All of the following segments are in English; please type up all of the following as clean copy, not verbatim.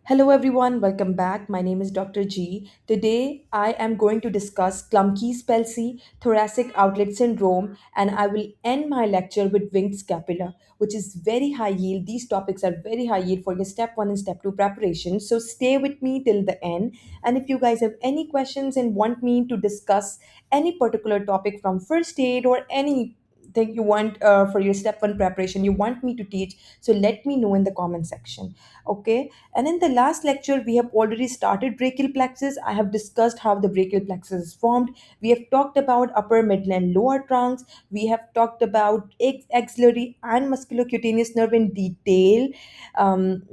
Hello everyone, welcome back. My name is Dr. G. Today I am going to discuss Klumpke's palsy, thoracic outlet syndrome, and I will end my lecture with winged scapula, which is very high yield. These topics are very high yield for your step 1 and step 2 preparation. So stay with me till the end. And if you guys have any questions and want me to discuss any particular topic from first aid or anything you want for your step 1 preparation you want me to teach, so let me know in the comment section. Okay, and in the last lecture, we have already started brachial plexus. I have discussed how the brachial plexus is formed. We have talked about upper, middle, and lower trunks. We have talked about axillary and musculocutaneous nerve in detail. Um,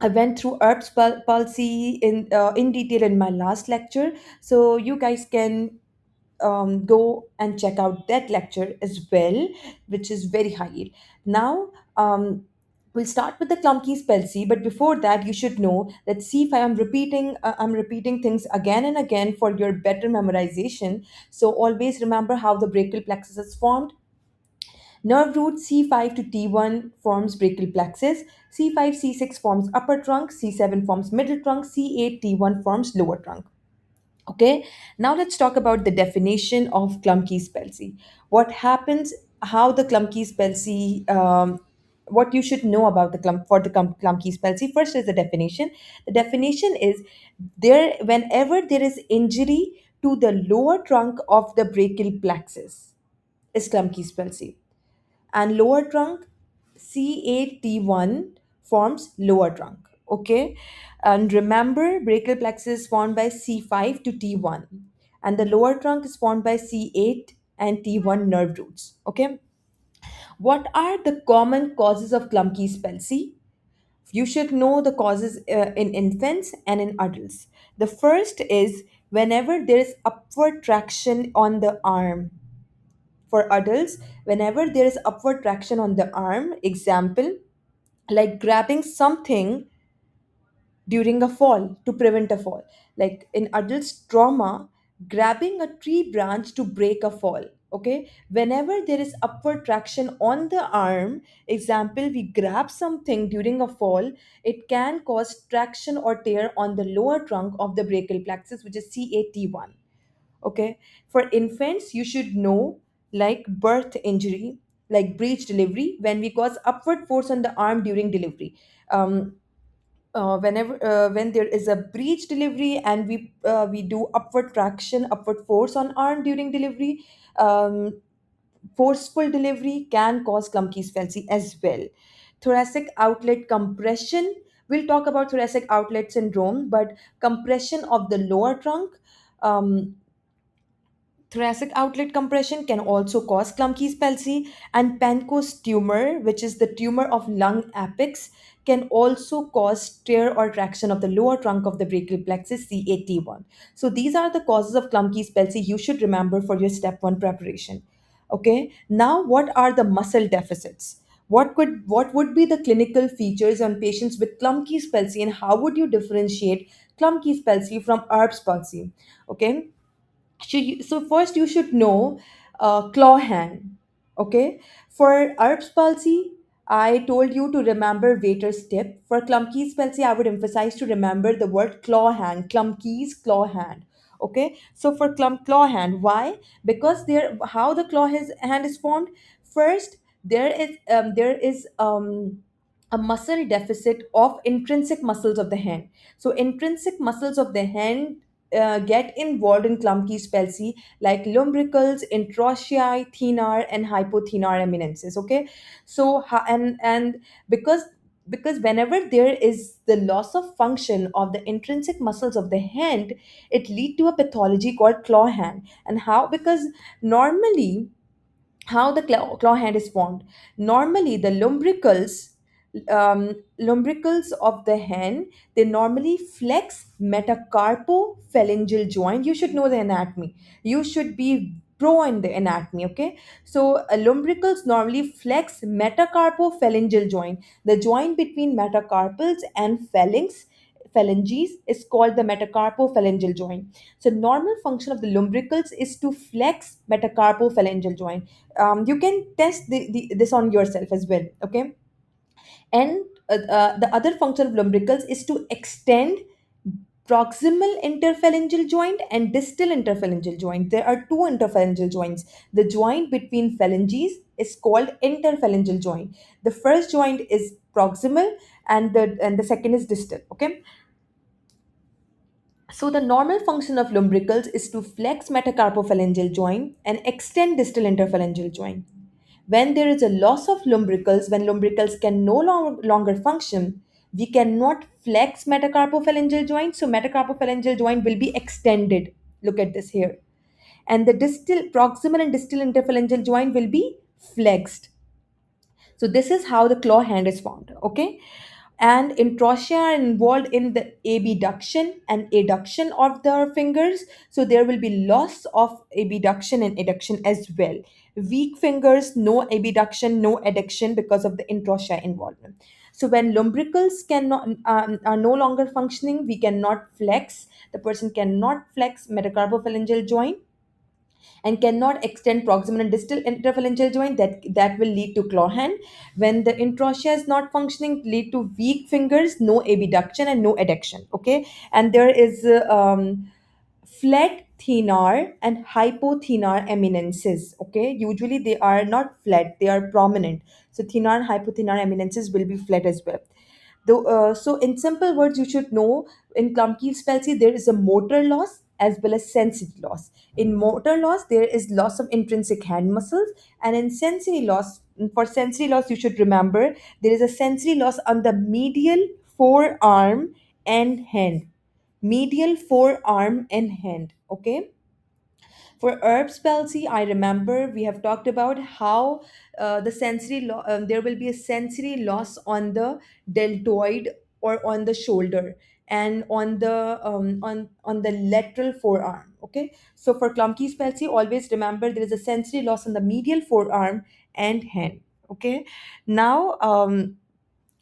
I went through Erb's palsy in detail in my last lecture, so you guys can go and check out that lecture as well, which is very high yield. Now, we'll start with the Klumpke's Palsy, but before that, you should know that C5. I'm repeating things again and again for your better memorization. So always remember how the brachial plexus is formed. Nerve root C5 to T1 forms brachial plexus. C5 C6 forms upper trunk. C7 forms middle trunk. C8 T1 forms lower trunk. Okay, now let's talk about the definition of Klumpke's palsy. What happens, how the Klumpke's palsy, what you should know about Klumpke's palsy. First is the definition. The definition is there whenever there is injury to the lower trunk of the brachial plexus is Klumpke's palsy, and lower trunk C8T1 forms lower trunk. Okay, and remember brachial plexus is formed by C5 to T1, and the lower trunk is formed by C8 and T1 nerve roots. Okay, what are the common causes of Klumpke's palsy? You should know the causes in infants and in adults. The first is whenever there is upward traction on the arm. For adults, whenever there is upward traction on the arm, example, like grabbing something during a fall to prevent a fall. Like in adults trauma, grabbing a tree branch to break a fall. Okay, whenever there is upward traction on the arm, example, we grab something during a fall, it can cause traction or tear on the lower trunk of the brachial plexus, which is CAT1. Okay, for infants you should know, like birth injury, like breech delivery, when we cause upward force on the arm during delivery. When there is a breech delivery and we do upward traction, upward force on arm during delivery, um, forceful delivery can cause Klumpke's palsy as well. Thoracic outlet compression, we'll talk about thoracic outlet syndrome, but compression of the lower trunk, um, thoracic outlet compression can also cause Klumpke's palsy, and Panco's tumor, which is the tumor of lung apex, can also cause tear or traction of the lower trunk of the brachial plexus CAT1. So these are the causes of Klumpke's palsy you should remember for your step 1 preparation. Okay, now what are the muscle deficits? What would be the clinical features on patients with Klumpke's palsy, and how would you differentiate Klumpke's palsy from Erb's palsy? Okay, so first you should know claw hand. Okay, for Erb's palsy, I told you to remember Vater's tip. For Klumpke's palsy, I would emphasize to remember the word claw hand, Klumpke's claw hand. Okay, so for claw hand, why? Because there, how the hand is formed. First, there is a muscle deficit of intrinsic muscles of the hand. So intrinsic muscles of the hand get involved in Klumpke's palsy, like lumbricals, introitiae, thenar, and hypothenar eminences. Okay, so and because whenever there is the loss of function of the intrinsic muscles of the hand, it lead to a pathology called claw hand. And how? Because normally, how the claw hand is formed. Normally, the lumbricals of the hand, they normally flex metacarpophalangeal joint. You should know the anatomy. You should be pro in the anatomy. Okay, so lumbricals normally flex metacarpophalangeal joint. The joint between metacarpals and phalanges is called the metacarpophalangeal joint. So normal function of the lumbricals is to flex metacarpophalangeal joint. You can test this on yourself as well. Okay, and The other function of lumbricals is to extend proximal interphalangeal joint and distal interphalangeal joint. There are two interphalangeal joints. The joint between phalanges is called interphalangeal joint. The first joint is proximal, and the second is distal. Okay. So the normal function of lumbricals is to flex metacarpophalangeal joint and extend distal interphalangeal joint. When there is a loss of lumbricals, when lumbricals can no longer function, we cannot flex metacarpophalangeal joint, so metacarpophalangeal joint will be extended. Look at this here. And the distal, proximal and distal interphalangeal joint will be flexed. So this is how the claw hand is formed, okay? And introssia are involved in the abduction and adduction of the fingers. So there will be loss of abduction and adduction as well. Weak fingers, no abduction, no adduction because of the introssia involvement. So when lumbricals are no longer functioning, we cannot flex. The person cannot flex metacarpophalangeal joint and cannot extend proximal and distal interphalangeal joint. That will lead to claw hand. When the introssia is not functioning, lead to weak fingers, no abduction and no adduction. Okay. And there is flat thenar and hypothenar eminences. Okay, usually they are not flat, they are prominent. So thenar and hypothenar eminences will be flat as well. So in simple words, you should know in Klumpke's palsy there is a motor loss as well as sensory loss. In motor loss, there is loss of intrinsic hand muscles, and in sensory loss, for sensory loss, you should remember there is a sensory loss on the medial forearm and hand. Medial forearm and hand. Okay. For Erb's palsy, I remember we have talked about how there will be a sensory loss on the deltoid or on the shoulder and on the lateral forearm. Okay, so for Klumpke's palsy, always remember there is a sensory loss on the medial forearm and hand. Okay, now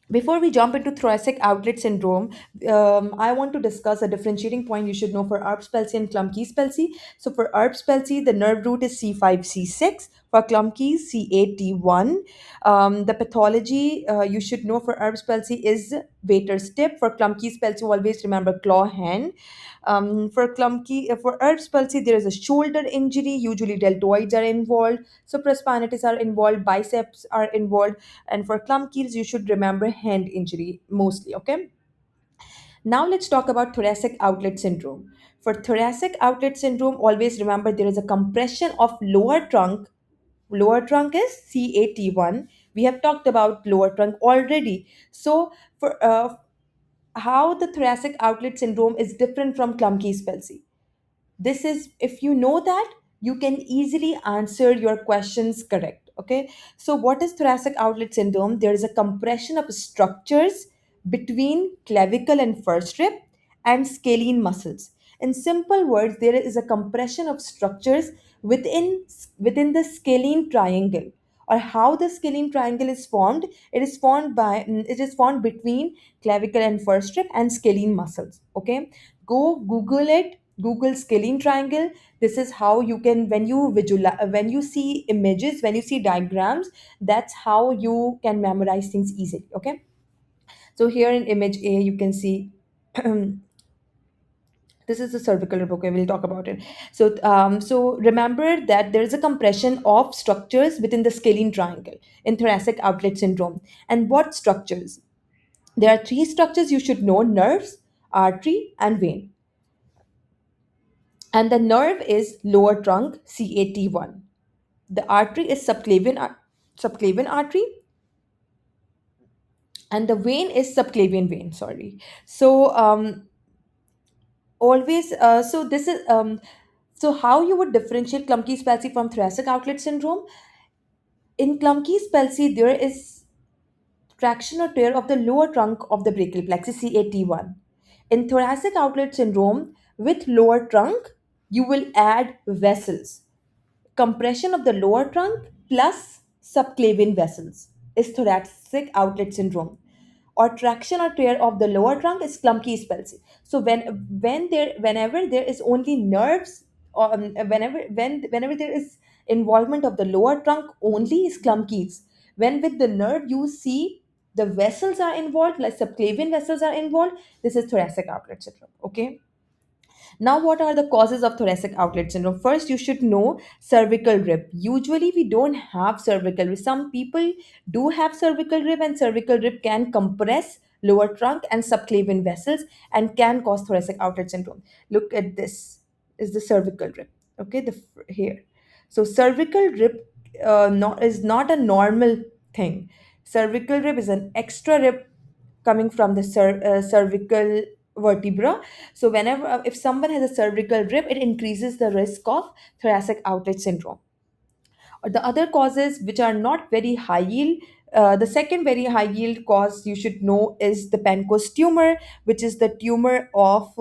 before we jump into thoracic outlet syndrome, I want to discuss a differentiating point you should know for Erb's palsy and Klumpke's palsy. So for Erb's palsy, the nerve root is C5, C6. For Klumpke's, C8, T1. The pathology you should know for Erb's palsy is Vater's tip. For Klumpke's palsy, always remember claw hand. For Erb's palsy, there is a shoulder injury. Usually deltoids are involved. Supraspinatus are involved. Biceps are involved. And for Klumpke's, you should remember hand injury mostly. Okay. Now let's talk about thoracic outlet syndrome. For thoracic outlet syndrome, always remember there is a compression of lower trunk. Lower trunk is CAT1. We have talked about lower trunk already. So for how the thoracic outlet syndrome is different from Klumpke's palsy. This is, if you know that, you can easily answer your questions correct. Okay, so what is thoracic outlet syndrome? There is a compression of structures between clavicle and first rib and scalene muscles. In simple words, there is a compression of structures within the scalene triangle. Or how the scalene triangle is formed? It is formed between clavicle and first rib and scalene muscles. Okay, go Google it. Google scalene triangle. This is how you can, when you visualize, when you see images, when you see diagrams, that's how you can memorize things easily. Okay, so here in image A you can see this is the cervical rib. Okay, we'll talk about it. So remember that there is a compression of structures within the scalene triangle in thoracic outlet syndrome. And what structures? There are three structures you should know: nerves, artery, and vein. And the nerve is lower trunk, CAT1. The artery is subclavian artery, and the vein is subclavian vein. Sorry. So always so this is so how you would differentiate Klumpke's palsy from thoracic outlet syndrome? In Klumpke's palsy, there is traction or tear of the lower trunk of the brachial plexus, CAT1. In thoracic outlet syndrome, with lower trunk, you will add vessels. Compression of the lower trunk plus subclavian vessels is thoracic outlet syndrome. Or traction or tear of the lower trunk is Klumpke's palsy. So whenever there is only nerves, or whenever there is involvement of the lower trunk only, is Klumpke's. When with the nerve you see the vessels are involved, like subclavian vessels are involved, this is thoracic outlet syndrome. Okay. Now, what are the causes of thoracic outlet syndrome? First, you should know cervical rib. Usually, we don't have cervical rib. Some people do have cervical rib, and cervical rib can compress lower trunk and subclavian vessels and can cause thoracic outlet syndrome. Look at this. Is the cervical rib. Okay, here. So cervical rib is not a normal thing. Cervical rib is an extra rib coming from the cervical vertebra. So whenever if someone has a cervical rib, it increases the risk of thoracic outlet syndrome. The other causes which are not very high yield, the second very high yield cause you should know is the Pankos tumor, which is the tumor of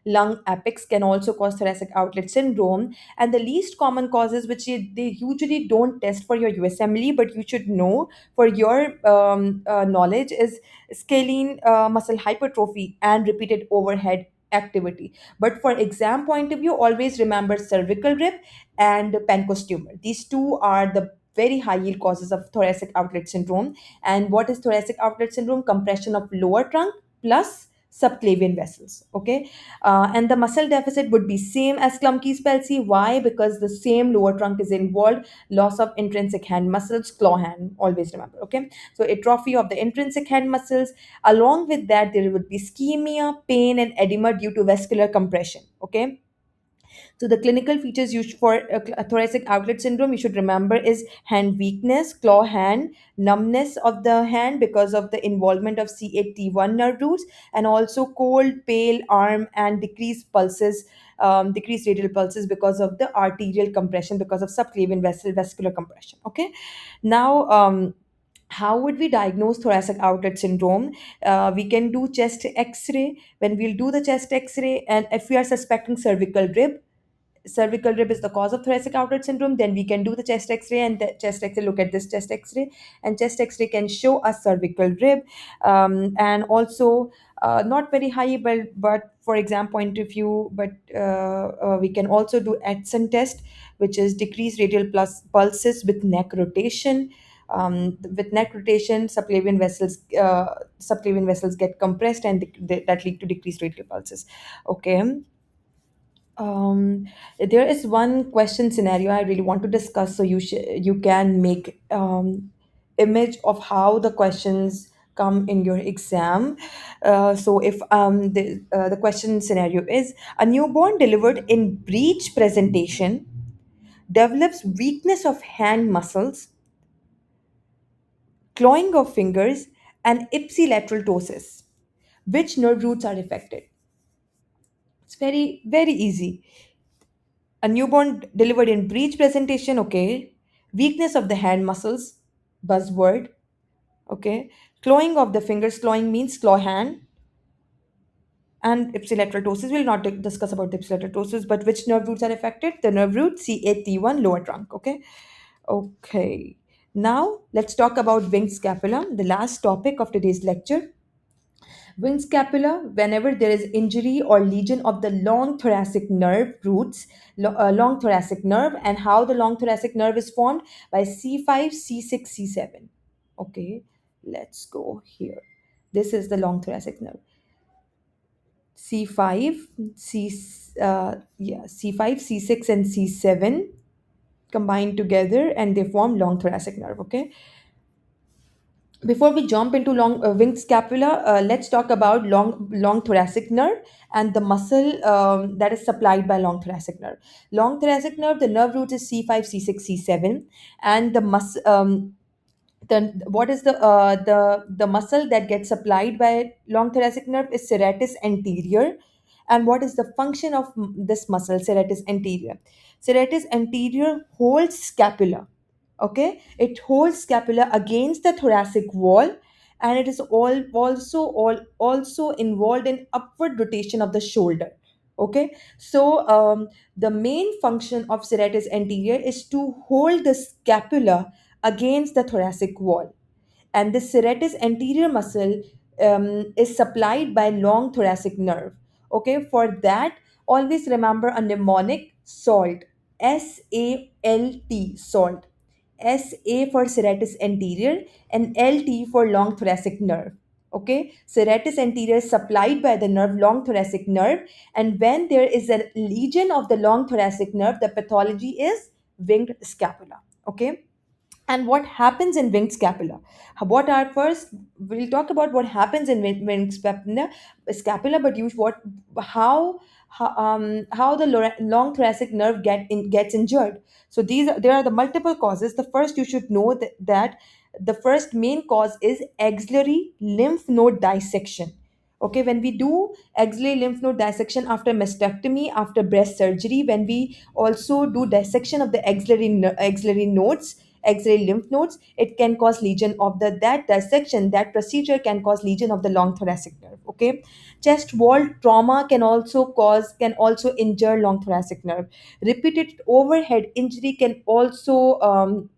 lung apex, can also cause thoracic outlet syndrome. And the least common causes, which they usually don't test for your USMLE, but you should know for your knowledge, is scalene muscle hypertrophy and repeated overhead activity. But for exam point of view, always remember cervical rib and Pankos tumor. These two are the very high yield causes of thoracic outlet syndrome. And what is thoracic outlet syndrome? Compression of lower trunk plus subclavian vessels. Okay. And the muscle deficit would be same as Klumpke's palsy. Why? Because the same lower trunk is involved. Loss of intrinsic hand muscles, claw hand, always remember. Okay. So atrophy of the intrinsic hand muscles. Along with that, there would be ischemia, pain, and edema due to vascular compression. Okay. So the clinical features used for thoracic outlet syndrome, you should remember, is hand weakness, claw hand, numbness of the hand because of the involvement of C8T1 nerve roots, and also cold, pale arm and decreased pulses, decreased radial pulses because of the arterial compression, because of subclavian vascular compression. Okay. Now, how would we diagnose thoracic outlet syndrome? We can do chest x-ray. When we'll do the chest x-ray, and if we are suspecting cervical rib is the cause of thoracic outlet syndrome, then we can do the chest x-ray, and the chest x-ray, look at this chest x-ray, and chest x-ray can show a cervical rib. And also not very high, but for exam point of view, but we can also do Edson test, which is decreased radial plus pulses with neck rotation. With neck rotation, subclavian vessels get compressed, and that lead to decreased radial pulses. Okay. There is one question scenario I really want to discuss, so you can make image of how the questions come in your exam. So if the question scenario is a newborn delivered in breech presentation develops weakness of hand muscles, clawing of fingers, and ipsilateral ptosis. Which nerve roots are affected? It's very very easy. A newborn delivered in breech presentation, okay. Weakness of the hand muscles, buzzword, okay. Clawing of the fingers, clawing means claw hand, and ipsilateral ptosis. We'll not discuss about the ipsilateral ptosis, but which nerve roots are affected? The nerve root C8T1 lower trunk, okay. Okay. Now let's talk about winged scapula, the last topic of today's lecture. Wing scapula, whenever there is injury or lesion of the long thoracic nerve roots, long thoracic nerve, and how the long thoracic nerve is formed by C5, C6, C7. Okay, let's go here. This is the long thoracic nerve. C5, C5, C6, and C7 combined together, and they form long thoracic nerve. Okay, before we jump into long winged scapula, let's talk about long thoracic nerve and the muscle that is supplied by long thoracic nerve. Long thoracic nerve, the nerve root is C5, C6, C7, and the what is the muscle that gets supplied by long thoracic nerve is serratus anterior. And what is the function of this muscle, serratus anterior? Serratus anterior holds scapula. Okay, it holds scapula against the thoracic wall, and it is also involved in upward rotation of the shoulder. Okay, so the main function of serratus anterior is to hold the scapula against the thoracic wall, and the serratus anterior muscle is supplied by long thoracic nerve. Okay, for that, always remember a mnemonic: SALT, SALT, salt. SA for serratus anterior, and LT for long thoracic nerve. Okay, serratus anterior is supplied by the nerve long thoracic nerve, and when there is a lesion of the long thoracic nerve, the pathology is winged scapula. Okay, and what happens in winged scapula? What are first? We'll talk about what happens in winged scapula, but use what how the long thoracic nerve gets injured. So there are the multiple causes. The first, you should know that the first main cause is axillary lymph node dissection. Okay, when we do axillary lymph node dissection after mastectomy, after breast surgery, when we also do dissection of the axillary nodes, axillary lymph nodes, it can cause lesion of the that dissection. That procedure can cause lesion of the long thoracic nerve. Okay, chest wall trauma can also injure long thoracic nerve. Repeated overhead injury can also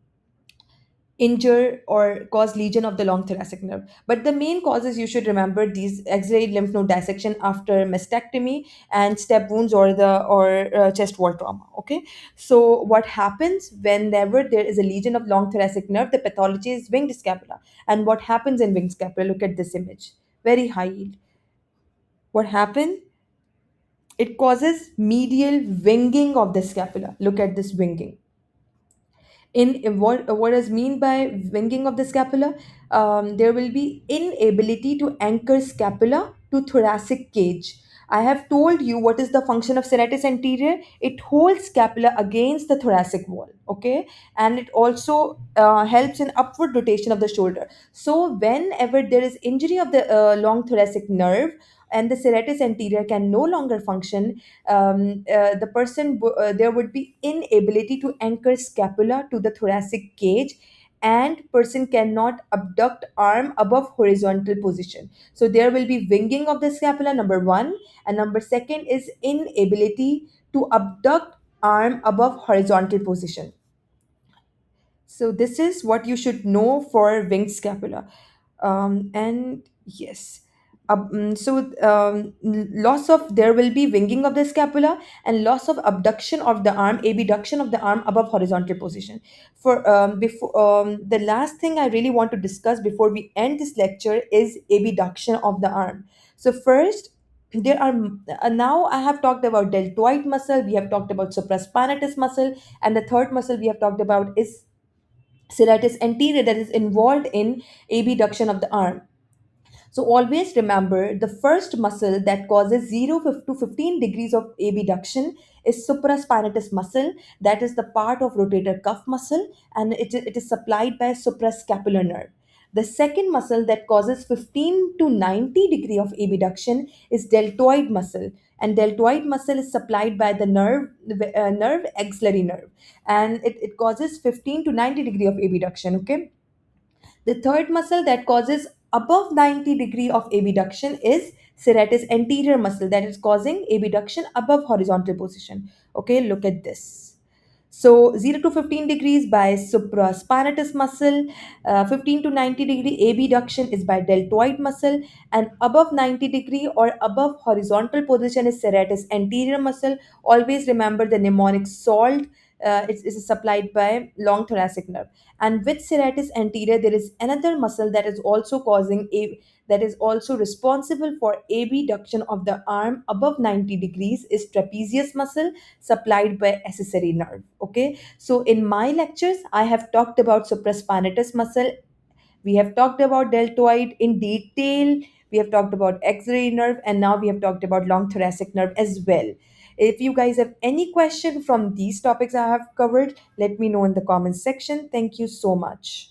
injure or cause lesion of the long thoracic nerve. But the main causes, you should remember, these axillary lymph node dissection after mastectomy and step wounds or the or chest wall trauma. Okay, so what happens whenever there is a lesion of long thoracic nerve? The pathology is winged scapula. And what happens in winged scapula? Look at this image, very high yield. What happened? It causes medial winging of the scapula. Look at this winging. In what is mean by winging of the scapula? There will be inability to anchor scapula to thoracic cage. I have told you what is the function of serratus anterior. It holds scapula against the thoracic wall. Okay, and it also helps in upward rotation of the shoulder. So whenever there is injury of the long thoracic nerve and the serratus anterior can no longer function, there would be inability to anchor scapula to the thoracic cage, and person cannot abduct arm above horizontal position. So there will be winging of the scapula, number one, and number second is inability to abduct arm above horizontal position. So this is what you should know for winged scapula. And yes, loss of there will be winging of the scapula and loss of abduction of the arm, abduction of the arm above horizontal position. For before The last thing I really want to discuss before we end this lecture is abduction of the arm. So first, there are now I have talked about deltoid muscle, we have talked about supraspinatus muscle, and the third muscle we have talked about is serratus anterior, that is involved in abduction of the arm. So always remember, the first muscle that causes 0 to 15 degrees of abduction is supraspinatus muscle. That is the part of rotator cuff muscle, and it is supplied by suprascapular nerve. The second muscle that causes 15 to 90 degree of abduction is deltoid muscle, and deltoid muscle is supplied by the nerve axillary nerve, and it causes 15 to 90 degree of abduction. Okay, the third muscle that causes above 90 degree of abduction is serratus anterior muscle, that is causing abduction above horizontal position. Okay, look at this. So 0 to 15 degrees by supraspinatus muscle, 15 to 90 degree abduction is by deltoid muscle, and above 90 degree or above horizontal position is serratus anterior muscle. Always remember the mnemonic SALT. Is supplied by long thoracic nerve. And with serratus anterior, there is another muscle that is also that is also responsible for abduction of the arm above 90 degrees is trapezius muscle, supplied by accessory nerve. Okay, so in my lectures I have talked about supraspinatus muscle, we have talked about deltoid in detail, we have talked about axillary nerve, and now we have talked about long thoracic nerve as well. If you guys have any question from these topics I have covered, let me know in the comments section. Thank you so much.